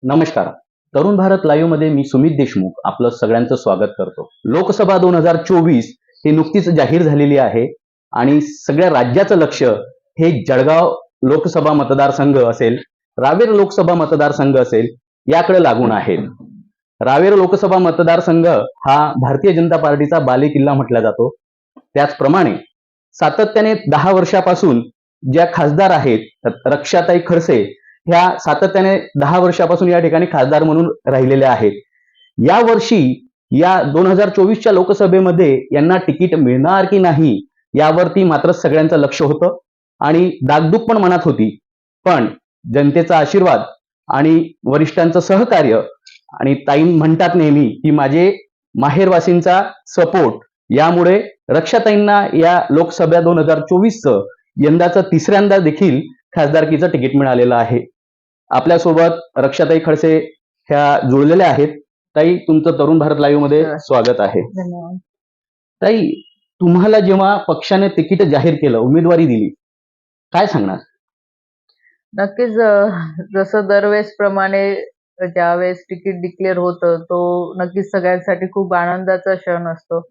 नमस्कार. तरुण भारत लाईव्ह मध्ये मी सुमित देशमुख आपलं सगळ्यांचं स्वागत करतो. लोकसभा 2024 ही नुकतीच जाहीर झालेली आहे आणि सगळ्या राज्याचं लक्ष हे जळगाव लोकसभा मतदारसंघ असेल, रावेर लोकसभा मतदारसंघ असेल याकडे लागून आहे. रावेर लोकसभा मतदारसंघ हा भारतीय जनता पार्टीचा बालेकिल्ला म्हटला जातो. त्याचप्रमाणे सातत्याने 10 वर्षापासून ज्या खासदार आहेत रक्षाताई खडसे ह्या सातत्याने 10 वर्षापासून या ठिकाणी खासदार म्हणून राहिलेल्या आहेत. या वर्षी या 2024च्या लोकसभेमध्ये यांना तिकीट मिळणार की नाही यावरती मात्र सगळ्यांचं लक्ष होतं आणि दागदुग पण मनात होती. पण जनतेचा आशीर्वाद आणि वरिष्ठांचं सहकार्य आणि ताई म्हणतात नेहमी की माझे माहेरवासींचा सपोर्ट यामुळे रक्षाताईंना या लोकसभा 2024चं यंदाचं तिसऱ्यांदा देखील खासदारकीचं तिकीट मिळालेलं आहे. आपल्यासोबत रक्षाताई खडसे ह्या जुळलेल्या आहेत. ताई, तुमचं तरुण भारत लाईव्ह मध्ये स्वागत आहे. धन्यवाद. ताई, तुम्हाला जेव्हा पक्षाने तिकीट जाहीर केलं, उमेदवारी दिली, काय सांगणार? नक्कीच जसं दरवेळेस प्रमाणे ज्यावेळेस तिकीट डिक्लेअर होतं, तो नक्कीच सगळ्यांसाठी खूप आनंदाचा क्षण असतो.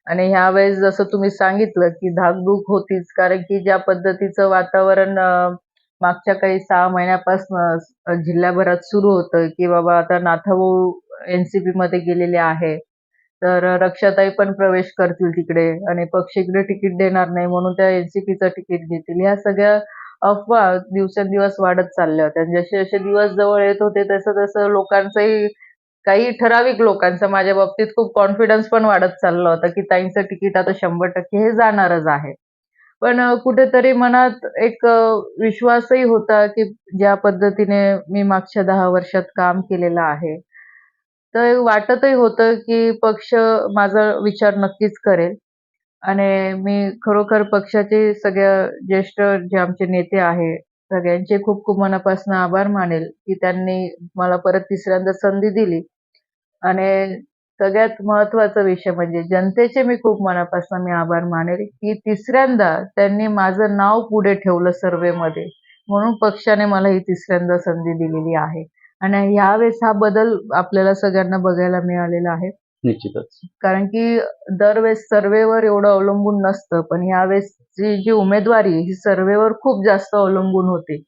आणि ह्यावेळेस जसं तुम्ही सांगितलं, की धाकधूक होतीच. कारण की ज्या पद्धतीचं वातावरण मागच्या काही 6 महिन्यापासनं जिल्ह्याभरात सुरू होतं, की बाबा आता नाथाभाऊ एन-सी-पीमध्ये गेलेले आहे. तर रक्षाताई पण प्रवेश करतील तिकडे आणि पक्ष इकडे तिकीट देणार नाही म्हणून त्या एन-सी-पीचं तिकीट घेतील. ह्या सगळ्या अफवा दिवसेंदिवस वाढत चालल्या होत्या. जसे-जसे दिवस जवळ येत होते तसं-तसं लोकांचंही काही ठराविक लोकांचा माझ्या बाबतीत खूप कॉन्फिडन्स पण वाढत चालला होता, की ताईंचं तिकीट आता 100% हे जाणारच आहे. पण कुठेतरी मनात एक विश्वासही होता, की ज्या पद्धतीने मी मागच्या 10 वर्षात काम केलेलं आहे, तर वाटतही होतं, की पक्ष माझा विचार नक्कीच करेल आणि मी खरोखर पक्षाचे सगळ्या ज्येष्ठ जे आमचे नेते आहे, सगळ्यांचे खूप खूप मनापासून आभार मानेल, की त्यांनी मला परत तिसऱ्यांदा संधी दिली आणि सगळ्यात महत्त्वाचा विषय म्हणजे जनतेचे मी खूप मनापासून मी आभार मानेल, की तिसऱ्यांदा त्यांनी माझं नाव पुढे ठेवलं सर्व्हेमध्ये. म्हणून पक्षाने मला ही तिसऱ्यांदा संधी दिलेली आहे. आणि यावेळेस हा बदल आपल्याला सगळ्यांना बघायला मिळालेला आहे. निश्चितच. कारण की दरवेळेस सर्व्हेवर एवढं अवलंबून नसतं. पण यावेळेसची जी उमेदवारी आहे, ही सर्व्हेवर खूप जास्त अवलंबून होती.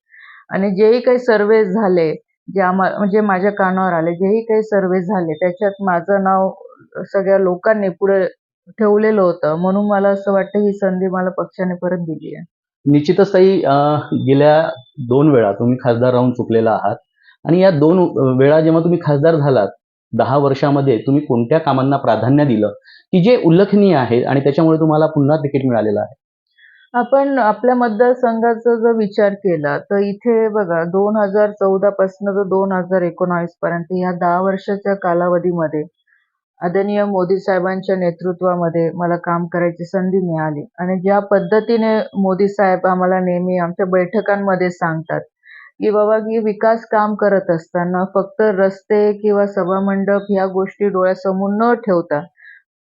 आणि जेही काही सर्व्हे झाले, जे म्हणजे माझ्या कानावर आले, जेही काही सर्व्हे झाले, त्याच्यात माझं नाव सगळ्या लोकांनी पुढे ठेवलेलं होतं. म्हणून मला असं वाटतं ही संधी मला पक्षाने परत दिली आहे. निश्चितच ताई, गेल्या 2 वेळा तुम्ही खासदार राहून चुकलेला आहात आणि या 2 वेळा जेव्हा तुम्ही खासदार झालात, 10 वर्षामध्ये तुम्ही कोणत्या कामांना प्राधान्य दिलं, की जे उल्लेखनीय आहे आणि त्याच्यामुळे तुम्हाला पुन्हा तिकीट मिळालेलं आहे? आपण आपल्या मतदारसंघाचा जर विचार केला, तर इथे बघा 2014 पासून तर 2019 पर्यंत या 10 वर्षाच्या कालावधीमध्ये आदरणीय मोदी साहेबांच्या नेतृत्वामध्ये मला काम करायची संधी मिळाली आणि ज्या पद्धतीने मोदी साहेब आम्हाला नेहमी आमच्या बैठकांमध्ये सांगतात, की बाबा की विकास काम करत असताना फक्त रस्ते किंवा सभामंडप ह्या गोष्टी डोळ्यासमोर न ठेवता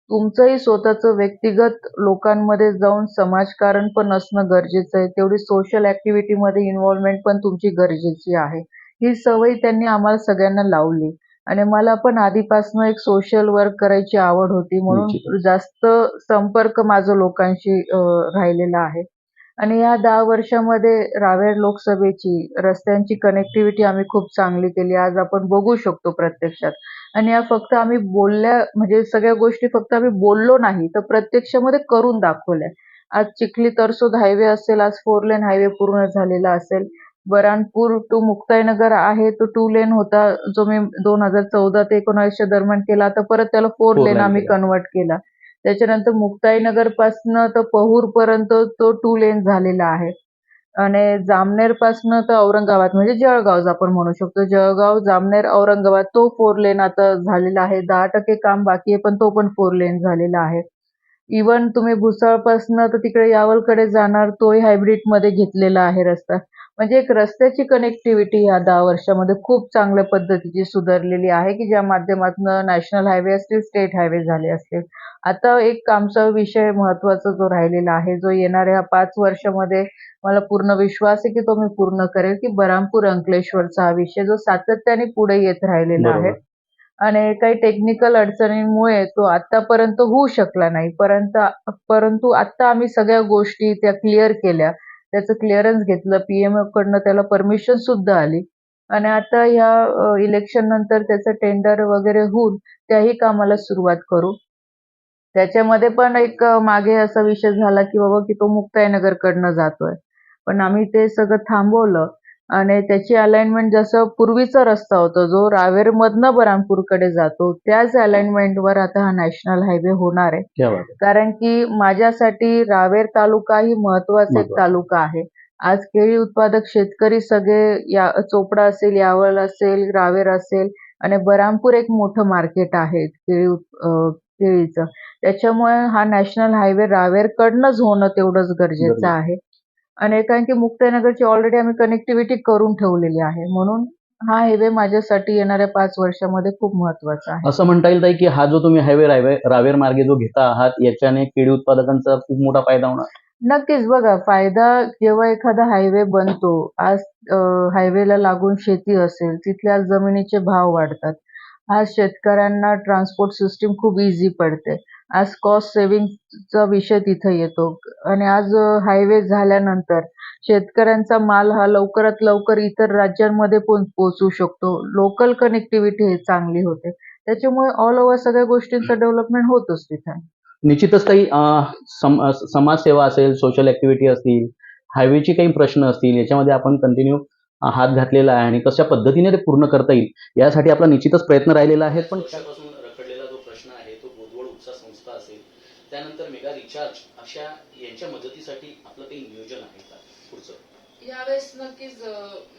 तुमचंही स्वतःचं व्यक्तिगत लोकांमध्ये जाऊन समाजकारण पण असणं गरजेचं आहे. तेवढी सोशल ॲक्टिव्हिटीमध्ये इन्व्हॉल्वमेंट पण तुमची गरजेची आहे. ही सवय त्यांनी आम्हाला सगळ्यांना लावली आणि मला पण आधीपासून एक सोशल वर्क करायची आवड होती. निश्चितच. म्हणून जास्त संपर्क माझा लोकांशी राहिलेला आहे. आणि या 10 वर्षामध्ये रावेर लोकसभेची रस्त्यांची कनेक्टिव्हिटी आम्ही खूप चांगली केली. आज आपण बघू शकतो प्रत्यक्षात. आणि या फक्त आम्ही म्हणजे सगळ्या गोष्टी फक्त आम्ही बोललो नाही, तर प्रत्यक्षामध्ये करून दाखवल्या. आज चिखली-तरसोद हायवे असेल, आज 4 लेन हायवे पूर्ण झालेला असेल. बऱ्हाणपूर टू मुक्ताईनगर आहे, तो 2 लेन होता, जो मी 2014 ते 19 दरम्यान केला. आता परत त्याला 4 4 लेन लाईन आम्ही केलं. कन्व्हर्ट केला. त्याच्यानंतर मुक्ताईनगरपासनं तर पहूरपर्यंत तो 2 लेन झालेला आहे. आणि जामनेरपासनं तर औरंगाबाद म्हणजे जळगाव आपण म्हणू शकतो. जळगाव, जामनेर, औरंगाबाद तो 4 लेन आता झालेला आहे. 10% काम बाकी आहे, पण तो पण 4 लेन झालेला आहे. इव्हन तुम्ही भुसावळपासनं तर तिकडे यावलकडे जाणार तोही हायब्रिडमध्ये घेतलेला आहे रस्ता. म्हणजे एक रस्त्याची कनेक्टिव्हिटी ह्या 10 वर्षामध्ये खूप चांगल्या पद्धतीची सुधारलेली आहे, की ज्या माध्यमातून नॅशनल हायवे असतील, स्टेट हायवे झाले असतील. आता एक आमचा विषय महत्त्वाचा जो राहिलेला आहे, जो येणाऱ्या 5 वर्षामध्ये मला पूर्ण विश्वास आहे, की तो मी पूर्ण करेल, की बऱ्हाणपूर अंकलेश्वरचा हा विषय जो सातत्याने पुढे येत राहिलेला आहे. बरोबर. आणि काही टेक्निकल अडचणींमुळे तो आत्तापर्यंत होऊ शकला नाही. परंतु आत्ता आम्ही सगळ्या गोष्टी त्या क्लिअर केल्या. त्याचं क्लिअरन्स घेतलं. पी-एम-ओकडनं त्याला परमिशन सुद्धा आली. आणि आता ह्या इलेक्शन नंतर त्याचं टेंडर वगैरे होऊन त्याही कामाला सुरुवात करू. त्याच्यामध्ये पण एक मागे असा विषय झाला, की बाबा की तो मुक्ताईनगरकडनं जातोय. पण आम्ही ते सगळं थांबवलं आणि त्याची अलाइनमेंट जसं पूर्वीचा रस्ता होता, जो रावेरमधनं बऱ्हाणपूरकडे जातो, त्याच अलाइनमेंटवर आता हा नॅशनल हायवे होणार आहे. क्या बात आहे. कारण की माझ्यासाठी रावेर तालुका ही महत्त्वाचा एक महत्वाचं. तालुका आहे. आज केळी उत्पादक शेतकरी सगळे या चोपडा असेल, यावल असेल, रावेर असेल आणि बऱ्हाणपूर एक मोठं मार्केट आहे केळीचं. त्याच्यामुळे हा नॅशनल हायवे रावेरकडनंच होणं तेवढंच गरजेचं गरजेचं. आहे. आणि कारण की मुक्ताईनगरची ऑलरेडी आम्ही कनेक्टिव्हिटी करून ठेवलेली आहे. म्हणून हा हायवे माझ्यासाठी येणाऱ्या 5 वर्षामध्ये खूप महत्त्वाचा आहे. असं म्हणता येईल ताई, की हा जो तुम्ही हायवे रावेर मार्गे जो घेता आहात, याच्याने केळी उत्पादकांचा खूप मोठा फायदा होणार. नक्कीच बघा, फायदा जेव्हा एखादा हायवे बनतो, आज हायवेला लागून शेती असेल, तिथल्या जमिनीचे भाव वाढतात. आज शेतकऱ्यांना ट्रान्सपोर्ट सिस्टीम खूप ईझी पडते. आज कॉस्ट सेव्हिंगचा विषय तिथे येतो आणि आज हायवे झाल्यानंतर शेतकऱ्यांचा माल हा लवकरात लवकर इतर राज्यांमध्ये पण पोहोचू शकतो. लोकल कनेक्टिव्हिटी ही चांगली होते. त्याच्यामुळे ऑल ओव्हर सगळ्या गोष्टींचं डेव्हलपमेंट होतच तिथे. निश्चितच ताई, समाजसेवा असेल, सोशल ॲक्टिव्हिटी असतील, हायवेचे काही प्रश्न असतील, याच्यामध्ये आपण कंटिन्यू हात घातलेला आहे आणि कशा पद्धतीने ते पूर्ण करता येईल, यासाठी आपला निश्चितच प्रयत्न राहिलेला आहे. पण वर्षापासून रखडलेला जो प्रश्न आहे, तो बोदवड उपसा संस्था असेल, त्यानंतर मेगा रिचार्ज अशा यांच्या मदतीसाठी आपलं काही नियोजन आहे का पुढचं? यावेळेस नक्कीच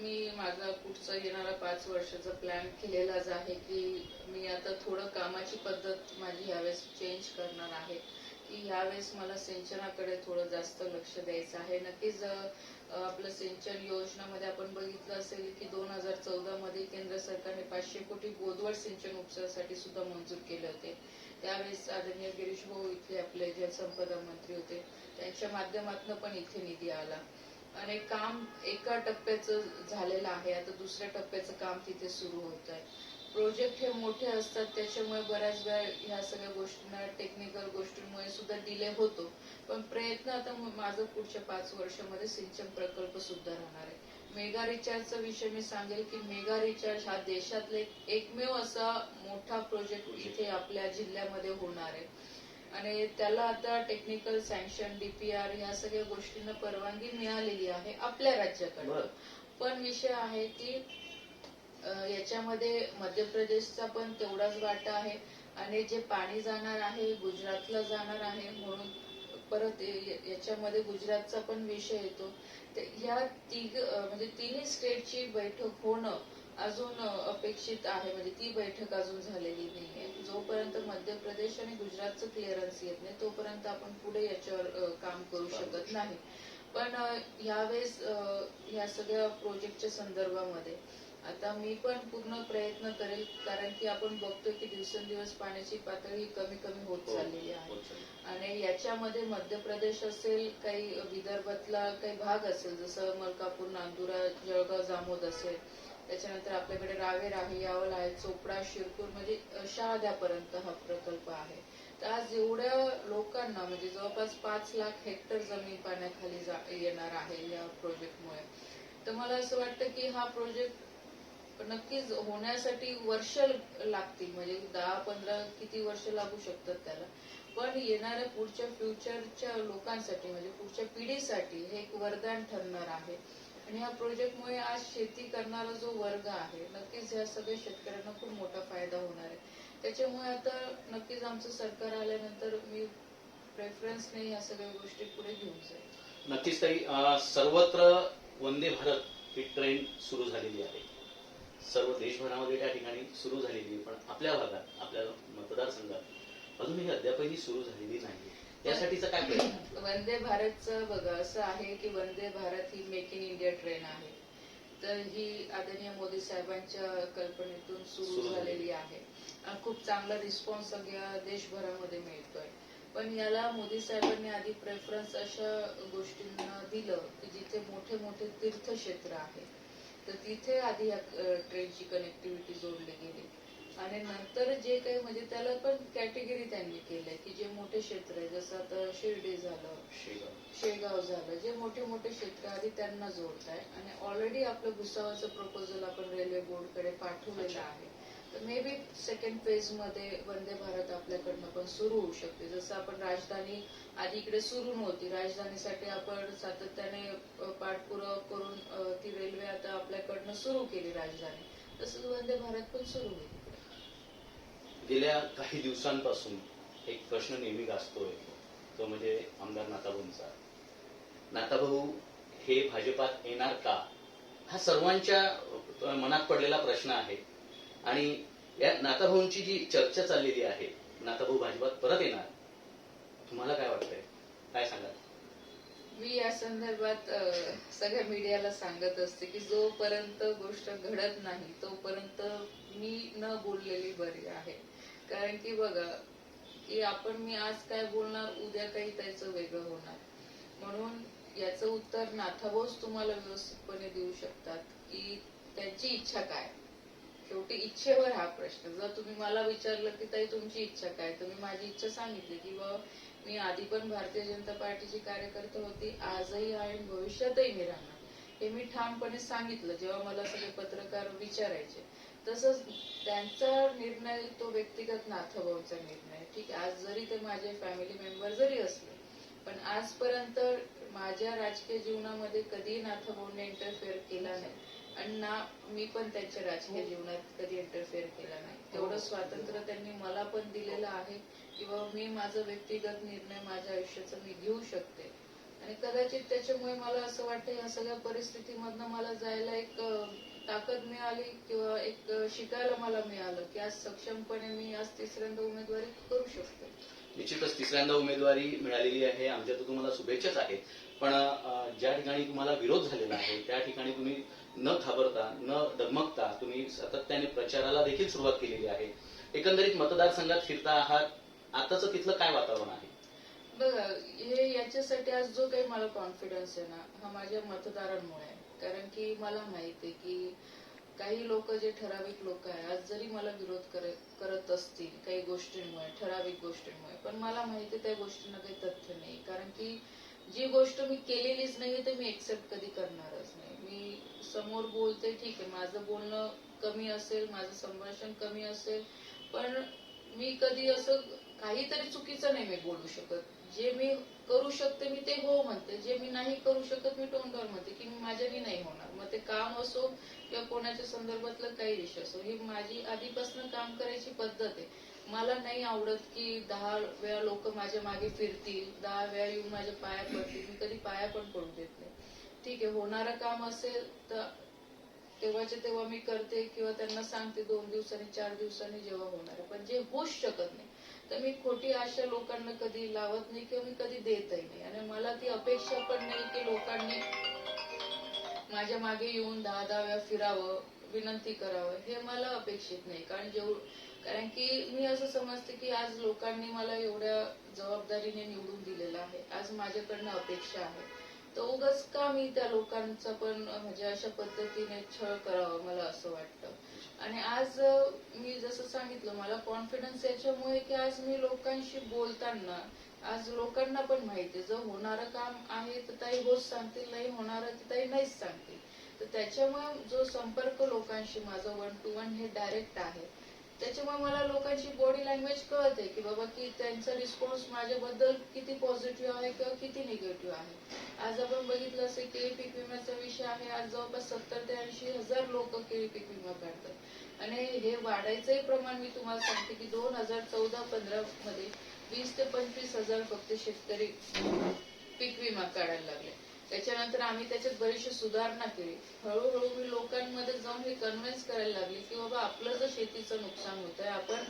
मी माझा पुढचा येणारा 5 वर्षाचा प्लॅन केलेलाच आहे, की मी आता थोडं कामाची पद्धत माझी यावेळेस चेंज करणार आहे, की यावेळेस मला सिंचनाकडे थोडं जास्त लक्ष द्यायचं आहे. नक्कीच आपलं सिंचन योजनामध्ये आपण बघितलं असेल, की 2014 मध्ये केंद्र सरकारने 500 कोटी बोदवड सिंचन उपसासाठी सुद्धा मंजूर केले होते. त्यावेळेस आदरणीय गिरीश भाऊ इथले आपले जलसंपदा मंत्री होते. त्यांच्या माध्यमातून पण इथे निधी आला. आणि काम एका टप्प्याचं झालेलं आहे. आता दुसऱ्या टप्प्याचं काम तिथे सुरू होत आहे. प्रोजेक्ट हे मोठे असतात, त्याच्यामुळे बऱ्याच वेळा ह्या सगळ्या गोष्टींना टेक्निकल गोष्टींमुळे सुद्धा डिले होतो. पण प्रयत्न आता माझं पुढच्या 5 वर्षामध्ये सिंचन प्रकल्प सुद्धा राहणार आहे. मेगा रिचार्जचा विषय मी सांगेल, की मेगा रिचार्ज हा देशातले एकमेव असा मोठा प्रोजेक्ट इथे आपल्या जिल्ह्यामध्ये होणार आहे. आणि त्याला आता टेक्निकल सँक्शन, डीपीआर ह्या सगळ्या गोष्टींना परवानगी मिळालेली आहे आपल्या राज्याकडे. पण विषय आहे की याच्यामध्ये मध्य प्रदेशचा पण तेवढाच वाटा आहे आणि जे पाणी जाणार आहे गुजरातला जाणार आहे. म्हणून परत याच्यामध्ये गुजरातचा पण विषय येतो. ह्या म्हणजे तिन्ही स्टेटची बैठक होणं अजून अपेक्षित आहे. म्हणजे ती बैठक अजून झालेली नाहीये. जोपर्यंत मध्य प्रदेश आणि गुजरातचं क्लिअरन्स येत नाही तोपर्यंत आपण पुढे याच्यावर काम करू शकत नाही. पण यावेळेस ह्या सगळ्या प्रोजेक्टच्या संदर्भामध्ये आता मी पण पूर्ण प्रयत्न करेल, कारण की आपण बघतोय की दिवसेंदिवस पाण्याची पातळी कमी कमी होत चाललेली आहे. आणि याच्यामध्ये मध्य प्रदेश असेल, काही विदर्भातला काही भाग असेल, जसं मलकापूर, नांदुरा, जळगाव, जामोद असेल, त्याच्यानंतर आपल्याकडे रावेर आहे, यावल आहे, चोपडा, शिरपूर म्हणजे शहाद्यापर्यंत हा प्रकल्प आहे. तर आज एवढ्या लोकांना म्हणजे जवळपास 5 लाख हेक्टर जमीन पाण्याखाली येणार आहे या प्रोजेक्टमुळे. तर मला असं वाटतं की हा प्रोजेक्ट नक्कीच होण्यासाठी वर्ष लागतील. म्हणजे 10-15 किती वर्ष लागू शकतात त्याला. पण येणाऱ्या पुढच्या फ्युचरच्या लोकांसाठी म्हणजे पुढच्या पिढीसाठी हे एक वरदान ठरणार आहे. आणि ह्या प्रोजेक्टमुळे आज शेती करणारा जो वर्ग आहे, नक्कीच या सगळ्या शेतकऱ्यांना खूप मोठा फायदा होणार आहे. त्याच्यामुळे आता नक्कीच आमचं सरकार आल्यानंतर मी प्रेफरन्सने या सगळ्या गोष्टी पुढे घेऊन जाईल. नक्कीच ताई, सर्वत्र वंदे भारत ही ट्रेंड सुरू झालेली आहे. सर्व देशभरामध्ये त्या ठिकाणी सुरू झालेली आहे, पण आपल्या भागात, आपल्या मतदारसंघात अजूनही अद्यापही सुरू झालेली नाही. यासाठीचा काय प्रयत्न? वंदे भारतचं बघा असं आहे की वंदे भारत ही मेक इन इंडिया ट्रेन आहे. तर ही आदरणीय मोदी साहेबांच्या कल्पनेतून सुरू झालेली आहे. खूप चांगला रिस्पॉन्स सगळ्या देशभरामध्ये मिळतोय. पण याला मोदी साहेबांनी आधी प्रेफरन्स अशा गोष्टींना दिलं की जिथे मोठे मोठे तीर्थक्षेत्र आहे, तर तिथे आधी या ट्रेनची कनेक्टिव्हिटी जोडली गेली. आणि नंतर जे काही म्हणजे त्याला पण कॅटेगरी त्यांनी केलंय की जे मोठे क्षेत्र आहे, जसं आता शिर्डी झालं, शेगाव झालं, जे मोठे मोठे क्षेत्र आधी त्यांना जोडताय. आणि ऑलरेडी आपलं भुसावळचं प्रपोजल आपण रेल्वे बोर्डकडे पाठवलेलं आहे. तर मे बी सेकंड फेज मध्ये वंदे भारत आपल्याकडनं पण सुरू होऊ शकते. जसं आपण राजधानी आधी इकडे सुरू नव्हती, राजधानीसाठी आपण सातत्याने पाठपुरावा करून ती रेल्वे आता आपल्याकडनं सुरू केली राजधानी, तसंच वंदे भारत पण सुरू होईल. गेल्या काही दिवसांपासून एक प्रश्न नेहमी गाजतोय, तो म्हणजे आमदार नाताभाऊंचा. नाताभाऊ हे भाजपात येणार का, हा सर्वांच्या मनात पडलेला प्रश्न आहे. आणि या नाताभाऊंची जी चर्चा चाललेली आहे, नाताभाऊ भाजपात परत येणार, तुम्हाला काय वाटतंय, काय सांगाल? मी या संदर्भात सगळ्या मीडियाला सांगत असते की जोपर्यंत गोष्ट घडत नाही तोपर्यंत मी न बोललेली बरी आहे. कारण की बघा की मी आज काय बोलणार, उद्या काही त्याचं वेगळं होणार. म्हणून याचं उत्तर नाथाभाऊच तुम्हाला व्यवस्थितपणे देऊ शकतात की त्यांची इच्छा काय. शेवटी इच्छेवर हा प्रश्न. जर तुम्ही मला विचारलं की ताई तुमची इच्छा काय, तर मी माझी इच्छा सांगितली की मी आधी पण भारतीय जनता पार्टीची कार्यकर्ता होती, आजही आहे आणि भविष्यातही मी राहणार, हे मी ठामपणे सांगितलं जेव्हा मला सगळे पत्रकार विचारायचे. तसंच त्यांचा निर्णय तो व्यक्तिगत नाथाभाऊंचा निर्णय. ठीक आहे, आज जरी ते माझे फॅमिली मेंबर जरी असले, पण आजपर्यंत माझ्या राजकीय जीवनामध्ये कधीही नाथाभाऊंनी इंटरफेअर केला नाही आणि ना मी पण त्यांच्या राजकीय जीवनात कधी इंटरफेअर केला नाही. तेवढं स्वातंत्र्य त्यांनी मला पण दिलेलं आहे किंवा मी माझा व्यक्तिगत निर्णय माझ्या आयुष्याचा मी घेऊ शकते. आणि कदाचित त्याच्यामुळे मला असं वाटतं या सगळ्या परिस्थितीमधनं मला जायला एक ताकद मिळाली किंवा एक शिकायला मला मिळालं की आज सक्षमपणे मी आज तिसऱ्यांदा उमेदवारी करू शकते. निश्चितच तिसऱ्यांदा उमेदवारी मिळालेली आहे, आमच्या तर तुम्हाला शुभेच्छाच आहेत. पण ज्या ठिकाणी तुम्हाला विरोध झालेला आहे त्या ठिकाणी तुम्ही न घाबरता न डगमगता तुम्ही सातत्याने प्रचाराला देखील सुरुवात केलेली आहे. एकंदरीत मतदारसंघात फिरता आहात, आताचं तिथलं काय वातावरण आहे? बघा, हे याच्यासाठी आज जो काही मला कॉन्फिडन्स आहे ना, हा माझ्या मतदारांमुळे आहे. कारण की मला माहिती आहे की काही लोक, जे ठराविक लोक आहे, आज जरी मला विरोध करत असतील काही गोष्टींमुळे, ठराविक गोष्टींमुळे, पण मला माहिती आहे त्या गोष्टींना काही तथ्य नाही. कारण की जी गोष्ट मी केलेलीच नाही ते मी एक्सेप्ट कधी करणारच नाही. मी समोर बोलते, ठीक आहे, माझं बोलणं कमी असेल, माझं संभाषण कमी असेल, पण मी कधी असं काहीतरी चुकीचं नाही मी बोलू शकत. जे मी करू शकते मी ते हो म्हणते, जे मी नाही करू शकत मी तोंडावर म्हणते की माझ्याने नाही होणार. मग ते काम असो किंवा कोणाच्या संदर्भातलं काही विषय असो, ही माझी आधीपासून काम करायची पद्धत आहे. मला नाही आवडत की 10 वेळा लोक माझ्या मागे फिरतील, 10 वेळा येऊन माझ्या पाया पडतील. मी कधी पाया पण पडू देत नाही. ठीक आहे, होणारं काम असेल तर तेव्हाच्या तेव्हा मी करते किंवा त्यांना सांगते 2 दिवसांनी 4 दिवसांनी जेव्हा होणार आहे. पण जे होऊच शकत नाही तर मी खोटी आशा लोकांना कधी लावत नाही किंवा मी कधी देतही नाही. आणि मला ती अपेक्षा पण नाही की लोकांनी माझ्या मागे येऊन 10 वेळा फिरावं, विनंती करावं, हे मला अपेक्षित नाही. कारण की मी असं समजते की आज लोकांनी मला एवढ्या जबाबदारीने निवडून दिलेलं आहे, आज माझ्याकडनं अपेक्षा आहे, तर उगाच का मी त्या लोकांचा पण म्हणजे अशा पद्धतीने छळ करावा, मला असं वाटतं. आणि आज मी जसं सांगितलं, मला कॉन्फिडन्स याच्यामुळे की आज मी लोकांशी बोलताना आज लोकांना पण माहिती आहे, जर होणारं काम आहे तर ताई होच सांगतील, नाही होणारं तर ताई नाहीच सांगतील. तर त्याच्यामुळे जो संपर्क लोकांशी माझा 1 to 1 हे डायरेक्ट आहे, त्याच्यामुळे मला लोकांची बॉडी लँग्वेज कळते की बाबा की त्यांचा रिस्पॉन्स माझ्याबद्दल किती पॉझिटिव्ह आहे किंवा किती निगेटिव्ह आहे. आज आपण बघितलं असेल केळी पीक विम्याचा विषय आहे, आज जवळपास 70 ते 80 हजार लोक केळी पीक विमा काढतात. आणि हे वाढायचंही प्रमाण मी तुम्हाला सांगते की 2014-15 मध्ये 20 ते 25 हजार फक्त शेतकरी पीक विमा काढायला लागले. त्याच्यानंतर आम्ही त्याच्यात बरीचशी सुधारणा केली. हळूहळू मी लोकांमध्ये जाऊन हे कन्व्हिन्स करायला लागले की बाबा आपलं जर शेतीचं नुकसान होत आहे, आपण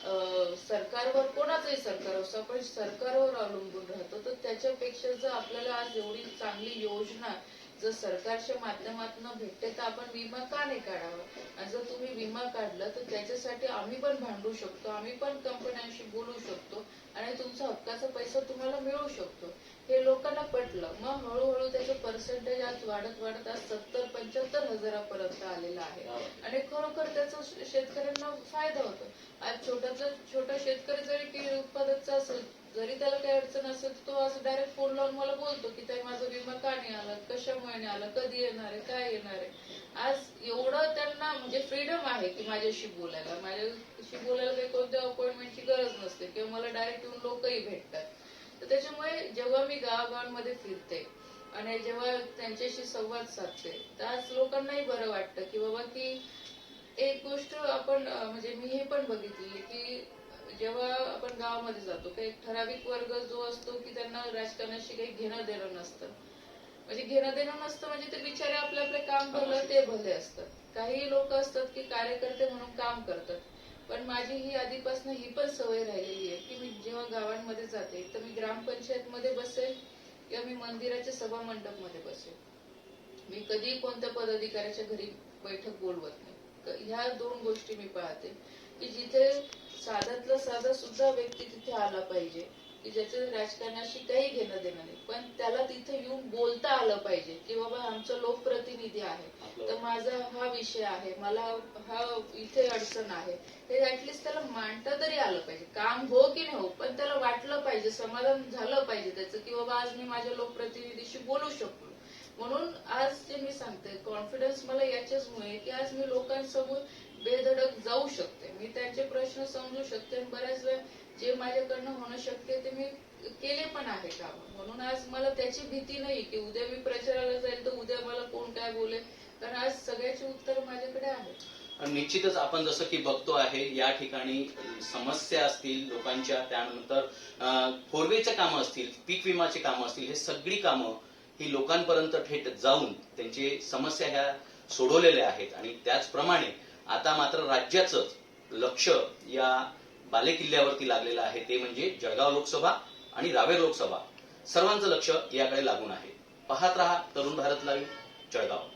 सरकारवर, कोणाचंही सरकार असो, आपण सरकारवर अवलंबून राहतो. तर त्याच्यापेक्षा जर आपल्याला आज एवढी चांगली योजना जर सरकारच्या माध्यमातून भेटते तर आपण विमा का नाही काढावा? आणि जर तुम्ही विमा काढला तर त्याच्यासाठी आम्ही पण भांडू शकतो, आम्ही पण कंपन्यांशी बोलू शकतो आणि तुमचा हक्काचा पैसा तुम्हाला मिळू शकतो. हे लोकांना पटलं. मग हळूहळू त्याचं पर्सेंटेज आज वाढत वाढत आज 70-75 हजारापर्यंत आलेला आहे आणि खरोखर त्याचा शेतकऱ्यांना फायदा होतो. आज छोट्यातला छोटा शेतकरी जरी केळी उत्पादकचा असेल, जरी त्याला काही अडचण असेल तो असं डायरेक्ट फोन लावून मला बोलतो की ताई माझा विमा का नाही आला, कशामुळे नाही आला, कधी येणार आहे, काय येणार आहे. आज एवढं त्यांना म्हणजे फ्रीडम आहे की माझ्याशी बोलायला काही कोणत्या अपॉइंटमेंटची गरज नसते किंवा मला डायरेक्ट येऊन लोकही भेटतात. तर त्याच्यामुळे जेव्हा मी गावागावांमध्ये फिरते आणि जेव्हा त्यांच्याशी संवाद साधते तर आज लोकांनाही बरं वाटतं की बाबा की एक गोष्ट आपण म्हणजे मी हे पण बघितली की जेव्हा आपण गावामध्ये जातो काही ठराविक वर्ग जो असतो की त्यांना राजकारणाशी काही घेणं देणं नसतं. म्हणजे घेणं देणं नसतं म्हणजे ते बिचारे आपले आपले काम भलं ते भले असतात. काही लोक असतात की कार्यकर्ते म्हणून काम करतात. पण माझी ही आधीपासून ही पण सवय राहिलेली आहे की मी जेव्हा गावांमध्ये जाते तर मी ग्रामपंचायत मध्ये बसेल किंवा मी मंदिराच्या सभा मंडप मध्ये बसेल. मी कधी कोणत्या पदाधिकाऱ्याच्या घरी बैठक बोलवत नाही. ह्या दोन गोष्टी मी पाहते की जिथे साध्यातला साधा सुद्धा व्यक्ती तिथे आला पाहिजे की ज्याचं राजकारणाशी काही घेणं देणं नाही, पण त्याला तिथे येऊन बोलता आलं पाहिजे की बाबा आमचा लोकप्रतिनिधी आहे तर माझा हा विषय आहे, मला हा इथे अडचण आहे, हे ऍटलिस्ट त्याला मांडता तरी आलं पाहिजे. काम हो की नाही हो, पण त्याला वाटलं पाहिजे, समाधान झालं पाहिजे त्याचं की बाबा आज मी माझ्या लोकप्रतिनिधीशी बोलू शकतो. म्हणून आज जे मी सांगते कॉन्फिडन्स मला याच्याचमुळे की आज मी लोकांसमोर बेधडक जाऊ शकते, मी त्यांचे प्रश्न समजू शकते आणि बऱ्याच वेळा जे माझ्याकडनं होणं शक्य ते मी केले पण आहे काम. म्हणून आज मला त्याची भीती नाही की उद्या मी प्रचाराला जाईल तर उद्या मला कोण काय बोलेल, कारण आज सगळ्याची उत्तर माझ्याकडे आहे. निश्चितच आपण जसं की बघतो आहे या ठिकाणी समस्या असतील लोकांच्या, त्यानंतर फोरवेच्या कामं असतील, पीक विमाची कामं असतील, हे सगळी कामं ही लोकांपर्यंत थेट जाऊन त्यांची समस्या ह्या सोडवलेल्या आहेत. आणि त्याचप्रमाणे आता मात्र राज्याचं लक्ष या बालेकिल्ल्यावरती लागलेलं आहे, ते म्हणजे जळगाव लोकसभा आणि रावेर लोकसभा. सर्वांचं लक्ष याकडे लागून आहे. पाहत रहा तरुण भारत लाईव्ह, जळगाव.